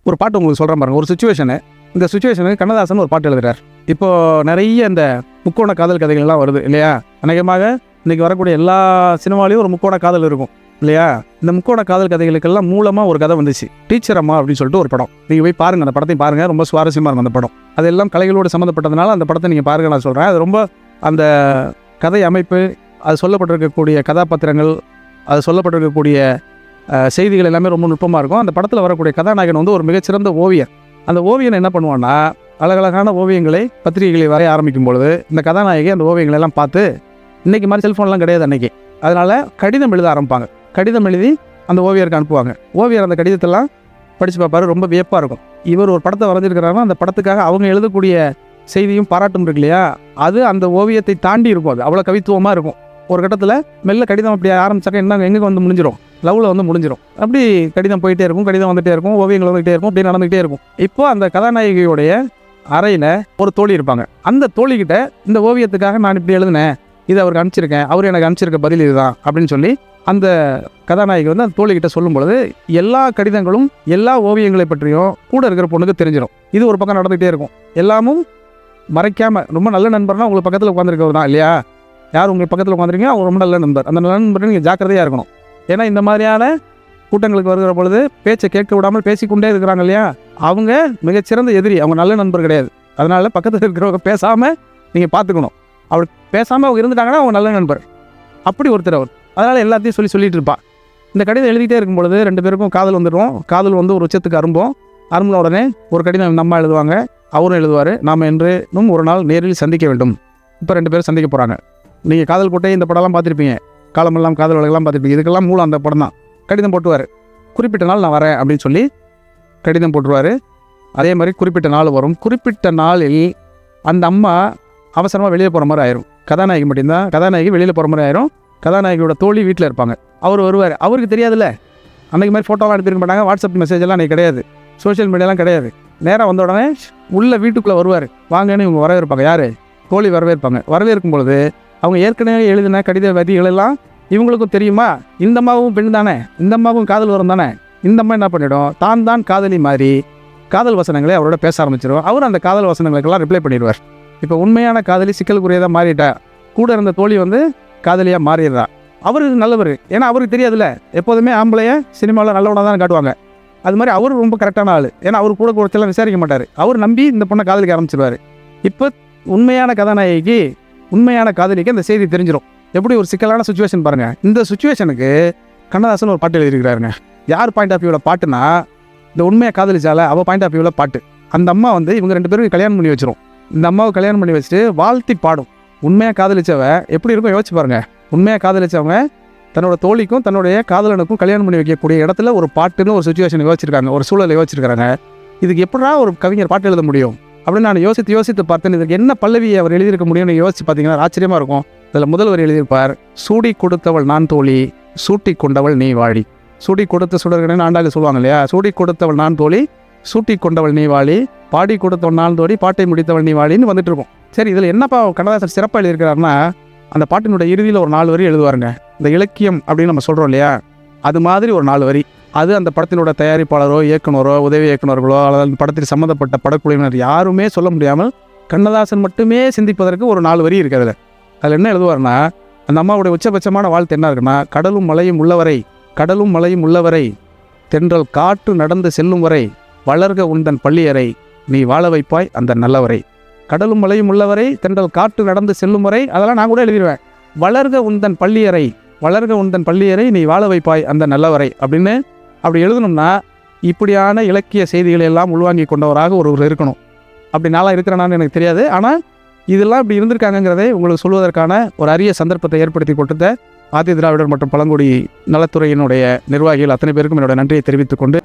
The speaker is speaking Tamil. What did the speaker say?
ஒரு பாட்டு உங்களுக்கு சொல்கிறேன் பாருங்கள். ஒரு சுச்சுவேஷனு, இந்த சுச்சுவேஷனுக்கு கண்ணதாசன் ஒரு பாட்டு எழுதுறார். இப்போது நிறைய இந்த முக்கோண காதல் கதைகள்லாம் வருது இல்லையா? அநேகமாக இன்றைக்கி வரக்கூடிய எல்லா சினிமாலையும் ஒரு முக்கோண காதல் இருக்கும் இல்லையா? இந்த முக்கோண காதல் கதைகளுக்கெல்லாம் மூலமாக ஒரு கதை வந்துச்சு, டீச்சர் அம்மா அப்படின்னு சொல்லிட்டு ஒரு படம். நீங்கள் போய் பாருங்கள், அந்த படத்தையும் பாருங்கள், ரொம்ப சுவாரஸ்யமாக இருக்கும் அந்த படம். அதெல்லாம் கலைகளோடு சம்மந்தப்பட்டதுனால அந்த படத்தை நீங்கள் பாருங்கள் நான் சொல்கிறேன். அது ரொம்ப அந்த கதை அமைப்பு, அது சொல்லப்பட்டிருக்கக்கூடிய கதாபாத்திரங்கள், அது சொல்லப்பட்டிருக்கக்கூடிய செய்திகள் எல்லாமே ரொம்ப நுட்பமாக இருக்கும். அந்த படத்தில் வரக்கூடிய கதாநாயகன் வந்து ஒரு மிகச்சிறந்த ஓவியர். அந்த ஓவியன் என்ன பண்ணுவான்னா, அழகழகான ஓவியங்களை பத்திரிகைகளை வரைய ஆரம்பிக்கும் பொழுது இந்த கதாநாயகி அந்த ஓவியங்களை எல்லாம் பார்த்து, இன்றைக்கி மாதிரி செல்ஃபோன்லாம் கிடையாது அன்றைக்கி, அதனால் கடிதம் எழுத ஆரம்பிப்பாங்க. கடிதம் எழுதி அந்த ஓவியருக்கு அனுப்புவாங்க. ஓவியர் அந்த கடிதத்தெல்லாம் படித்து பார்ப்பாரு, ரொம்ப வியப்பாக இருக்கும். இவர் ஒரு படத்தை வரைஞ்சிருக்கிறாருன்னா அந்த படத்துக்காக அவங்க எழுதக்கூடிய செய்தியும் பாராட்டும் இருக்கு இல்லையா, அது அந்த ஓவியத்தை தாண்டி இருக்கும். அது அவ்வளோ கவித்துவமாக இருக்கும். ஒரு கட்டத்தில் மெல்ல கடிதம் அப்படி ஆரம்பிச்சாக்க என்ன எங்கே வந்து முடிஞ்சிடும், லவ்வில் வந்து முடிஞ்சிடும். அப்படி கடிதம் போயிட்டே இருக்கும், கடிதம் வந்துகிட்டே இருக்கும், ஓவியங்கள் வந்துகிட்டே இருக்கும், அப்படி நடந்துகிட்டே இருக்கும். இப்போ அந்த கதாநாயகியோடைய அறையில் ஒரு தோழி இருப்பாங்க. அந்த தோழிக்கிட்ட இந்த ஓவியத்துக்காக நான் இப்படி எழுதினேன், இதை அவருக்கு அனுப்பிச்சிருக்கேன், அவர் எனக்கு அனுப்பிச்சிருக்க பதில் இதுதான் அப்படின்னு சொல்லி அந்த கதாநாயகி வந்து அந்த தோழிக்கிட்ட சொல்லும் பொழுது எல்லா கடிதங்களும் எல்லா ஓவியங்களை பற்றியும் கூட இருக்கிற பொண்ணுக்கு தெரிஞ்சிடும். இது ஒரு பக்கம் நடந்துகிட்டே இருக்கும். எல்லாமும் மறைக்காமல், ரொம்ப நல்ல நண்பர்னா உங்களுக்கு பக்கத்தில் உட்காந்துருக்கவர் தான் இல்லையா? யார் உங்களுக்கு பக்கத்தில் உட்காந்துருக்கீங்க அவங்க ரொம்ப நல்ல நண்பர். அந்த நல்ல நண்பர் நீங்கள் ஜாக்கிரதையாக இருக்கணும். ஏன்னா இந்த மாதிரியான கூட்டங்களுக்கு வருகிற பொழுது பேச்சை கேட்க விடாமல் பேசிக்கொண்டே இருக்கிறாங்க இல்லையா, அவங்க மிகச்சிறந்த எதிரி, அவங்க நல்ல நண்பர் கிடையாது. அதனால் பக்கத்தில் இருக்கிறவங்க பேசாமல் நீங்கள் பார்த்துக்கணும். அவர் பேசாமல் அவங்க இருந்துட்டாங்கன்னா அவங்க நல்ல நண்பர். அப்படி ஒருத்தர் அவர். அதனால் எல்லாத்தையும் சொல்லிட்டு இருப்பாள். இந்த கடிதம் எழுதிட்டே இருக்கும் பொழுது ரெண்டு பேருக்கும் காதல் வந்துடும். காதல் வந்து ஒரு உச்சத்துக்கு அரும்பின உடனே ஒரு கடிதம் இந்த அம்மா எழுதுவாங்க, அவரும் எழுதுவார், நாம் இன்னும் ஒரு நாள் நேரில் சந்திக்க வேண்டும். இப்போ ரெண்டு பேரும் சந்திக்க போகிறாங்க. நீங்கள் காதல் போட்டே இந்த படம்லாம் பார்த்துருப்பீங்க, காலமெல்லாம் காதல் வழக்கெல்லாம் பார்த்துருப்பீங்க. இதுக்கெல்லாம் மூலம் அந்த படம் தான். கடிதம் போட்டுவார், குறிப்பிட்ட நாள் நான் வரேன் அப்படின்னு சொல்லி கடிதம் போட்டுருவார். அதே மாதிரி குறிப்பிட்ட நாள் வரும். குறிப்பிட்ட நாளில் அந்த அம்மா அவசரமாக வெளியே போகிற மாதிரி ஆயிரும். கதாநாயகி மட்டும்தான், கதாநாயகி வெளியில் போகிற மாதிரி ஆயிரும். கதாநாயகியோட தோழி வீட்டில் இருப்பாங்க. அவர் வருவார். அவருக்கு தெரியாதுல்ல, அன்றைக்கு மாதிரி ஃபோட்டோலாம் அனுப்பியிருக்க மாட்டாங்க, வாட்ஸ்அப் மெசேஜ் எல்லாம் அன்றைக்கி கிடையாது, சோஷியல் மீடியாலாம் கிடையாது. நேராக வந்த உடனே உள்ள வீட்டுக்குள்ளே வருவார். வாங்கன்னு இவங்க வரவேற்பாங்க. யார்? தோழி வரவேற்பாங்க. வரவேற்கும் பொழுது அவங்க ஏற்கனவே எழுதின கடித வரிகளெல்லாம் இவங்களுக்கும் தெரியுமா, இந்த அம்மாவும் பெண் தானே, இந்த அம்மாவும் காதல் வரும் தானே, இந்த அம்மா என்ன பண்ணிடும், தான் காதலி மாதிரி காதல் வசனங்களை அவரோட பேச ஆரம்பிச்சிடும். அவர் அந்த காதல் வசனங்களுக்கெல்லாம் ரிப்ளை பண்ணிடுவார். இப்போ உண்மையான காதலி சிக்கலுக்குரியதாக மாறிட்டா, கூட இருந்த தோழி வந்து காதலியாக மாறிடுறா. அவர் நல்லவர், ஏன்னா அவருக்கு தெரியாதுல்ல, எப்போதுமே ஆம்பளைய சினிமாவில் நல்லவனாக தான் காட்டுவாங்க. அது மாதிரி அவர் ரொம்ப கரெக்டான ஆள், ஏன்னா அவர் கூட குறைச்செல்லாம் விசாரிக்க மாட்டார். அவர் நம்பி இந்த பொண்ணை காதலிக்க ஆரம்பிச்சிருவார். இப்போ உண்மையான கதாநாயகிக்கு, உண்மையான காதலிக்கு அந்த செய்தி தெரிஞ்சிடும். எப்படி ஒரு சிக்கலான சுச்சுவேஷன் பாருங்கள். இந்த சுச்சுவேஷனுக்கு கண்ணதாசன் ஒரு பாட்டு எழுதியிருக்கிறாருங்க. யார் பாயிண்ட் ஆஃப் வியூவில் பாட்டுனா, இந்த உண்மையை காதலிச்சால அவள் பாயிண்ட் ஆஃப் வியூவில் பாட்டு. அந்த அம்மா வந்து இவங்க ரெண்டு பேரும் கல்யாணம் பண்ணி வச்சிரும். இந்த அம்மாவை கல்யாணம் பண்ணி வச்சுட்டு வாழ்த்தி பாடும். உண்மையாக காதலிச்சவ எப்படி இருக்கும் யோசிச்சு பாருங்கள். உண்மையாக காதலிச்சவங்க தன்னோட தோழிக்கும் தன்னுடைய காதலனுக்கும் கல்யாணம் பண்ணி வைக்கக்கூடிய இடத்துல ஒரு பாட்டுன்னு ஒரு சுச்சுவேஷன் யோசிச்சிருக்காங்க, ஒரு சூழலை யோசிச்சிருக்காங்க. இதுக்கு எப்படா ஒரு கவிஞர் பாட்டு எழுத முடியும் அப்படின்னு நான் யோசித்து பார்த்தேன். இதுக்கு என்ன பல்லவி அவர் எழுதியிருக்க முடியும்னு யோசிச்சு பார்த்தீங்கன்னா ஆச்சரியமாக இருக்கும். இதில் முதல் வரி எழுதியிருப்பார், சூடி கொடுத்தவள் நான் தோழி, சூட்டி கொண்டவள் நீ வாழி. சூடி கொடுத்த சுடர்கன்னு ஆண்டாளி சொல்லுவாங்க இல்லையா, சூடி கொடுத்தவள் நான் தோழி, சூட்டி கொண்டவள் நீ வாழி, பாடி கொடுத்தவள் நான் தோழி, பாட்டை முடித்தவள் நீ வாழின்னு வந்துட்டு இருக்கும். சரி, இதில் என்னப்பா கண்ணதாசன் சிறப்பாக எழுதியிருக்கிறாருன்னா, அந்த பாட்டினுடைய இறுதியில் ஒரு 4 வரி எழுதுவாருங்க. இந்த இலக்கியம் அப்படின்னு நம்ம சொல்கிறோம் இல்லையா, அது மாதிரி ஒரு 4 வரி. அது அந்த படத்தினோட தயாரிப்பாளரோ இயக்குனரோ உதவி இயக்குனர்களோ அல்லது அந்த படத்தில் சம்மந்தப்பட்ட படக்குழுவினர் யாருமே சொல்ல முடியாமல் கண்ணதாசன் மட்டுமே சிந்திப்பதற்கு ஒரு 4 வரி இருக்குது. அதில் என்ன எழுதுவார்னா, அந்த அம்மாவுடைய உச்சபட்சமான வாழ்த்து என்ன இருக்குன்னா, கடலும் மலையும் உள்ளவரை, கடலும் மலையும் உள்ளவரை, தென்றல் காற்று நடந்து செல்லும் வரை, வளர்க உந்தன் பள்ளியறை, நீ வாழ வைப்பாய் அந்த நல்லவரை. கடலும் மலையும் உள்ளவரை, தென்றல் காற்று நடந்து செல்லும் வரை, அதெல்லாம் நான் கூட எழுதிடுவேன். வளர்க உந்தன் பள்ளியறை, வளர்க உந்தன் பள்ளியறை, நீ வாழ வைப்பாய் அந்த நல்லவரை அப்படின்னு அப்படி எழுதணும்னா இப்படியான இலக்கிய செய்திகளை எல்லாம் உள்வாங்கி கொண்டவராக ஒருவர் இருக்கணும். அப்படி நாளாக இருக்கிறேனான்னு எனக்கு தெரியாது. ஆனால் இதெல்லாம் இப்படி இருந்திருக்காங்கிறதை உங்களுக்கு சொல்வதற்கான ஒரு அரிய சந்தர்ப்பத்தை ஏற்படுத்தி கொடுத்த ஆதி திராவிடர் மற்றும் பழங்குடி நலத்துறையினுடைய நிர்வாகிகள் அத்தனை பேருக்கும் என்னோட நன்றியை தெரிவித்துக் கொண்டு